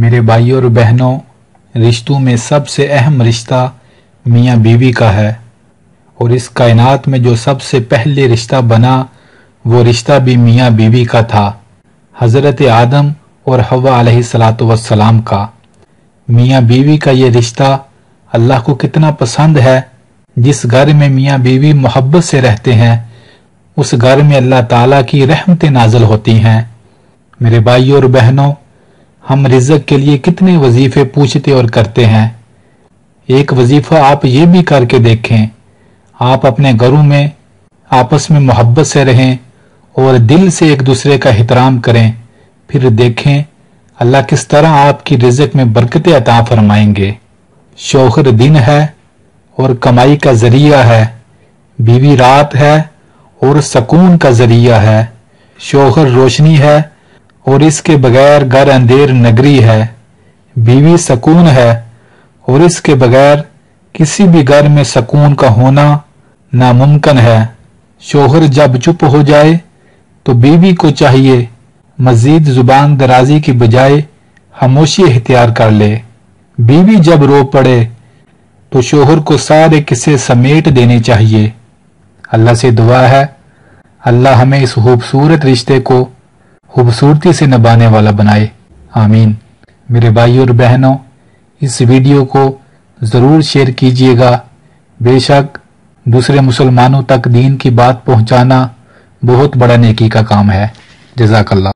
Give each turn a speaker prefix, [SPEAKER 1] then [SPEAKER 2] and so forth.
[SPEAKER 1] میرے بھائیوں اور بہنوں، رشتوں میں سب سے اہم رشتہ میاں بیوی کا ہے، اور اس کائنات میں جو سب سے پہلے رشتہ بنا وہ رشتہ بھی میاں بیوی کا تھا، حضرت آدم اور حوا علیہ السلام کا۔ میاں بیوی کا یہ رشتہ اللہ کو کتنا پسند ہے۔ جس گھر میں میاں بیوی محبت سے رہتے ہیں اس گھر میں اللہ تعالیٰ کی رحمتیں نازل ہوتی ہیں۔ میرے بھائیوں اور بہنوں، ہم رزق کے لیے کتنے وظیفے پوچھتے اور کرتے ہیں۔ ایک وظیفہ آپ یہ بھی کر کے دیکھیں، آپ اپنے گھروں میں آپس میں محبت سے رہیں اور دل سے ایک دوسرے کا احترام کریں، پھر دیکھیں اللہ کس طرح آپ کی رزق میں برکتیں عطا فرمائیں گے۔ شوہر دن ہے اور کمائی کا ذریعہ ہے، بیوی رات ہے اور سکون کا ذریعہ ہے۔ شوہر روشنی ہے اور اس کے بغیر گھر اندھیر نگری ہے، بیوی سکون ہے اور اس کے بغیر کسی بھی گھر میں سکون کا ہونا ناممکن ہے۔ شوہر جب چپ ہو جائے تو بیوی کو چاہیے مزید زبان درازی کی بجائے خاموشی اختیار کر لے۔ بیوی جب رو پڑے تو شوہر کو سارے قصے سمیٹ دینے چاہیے۔ اللہ سے دعا ہے اللہ ہمیں اس خوبصورت رشتے کو خوبصورتی سے نبھانے والا بنائے، آمین۔ میرے بھائیوں اور بہنوں، اس ویڈیو کو ضرور شیئر کیجیے گا۔ بے شک دوسرے مسلمانوں تک دین کی بات پہنچانا بہت بڑا نیکی کا کام ہے۔ جزاک اللہ۔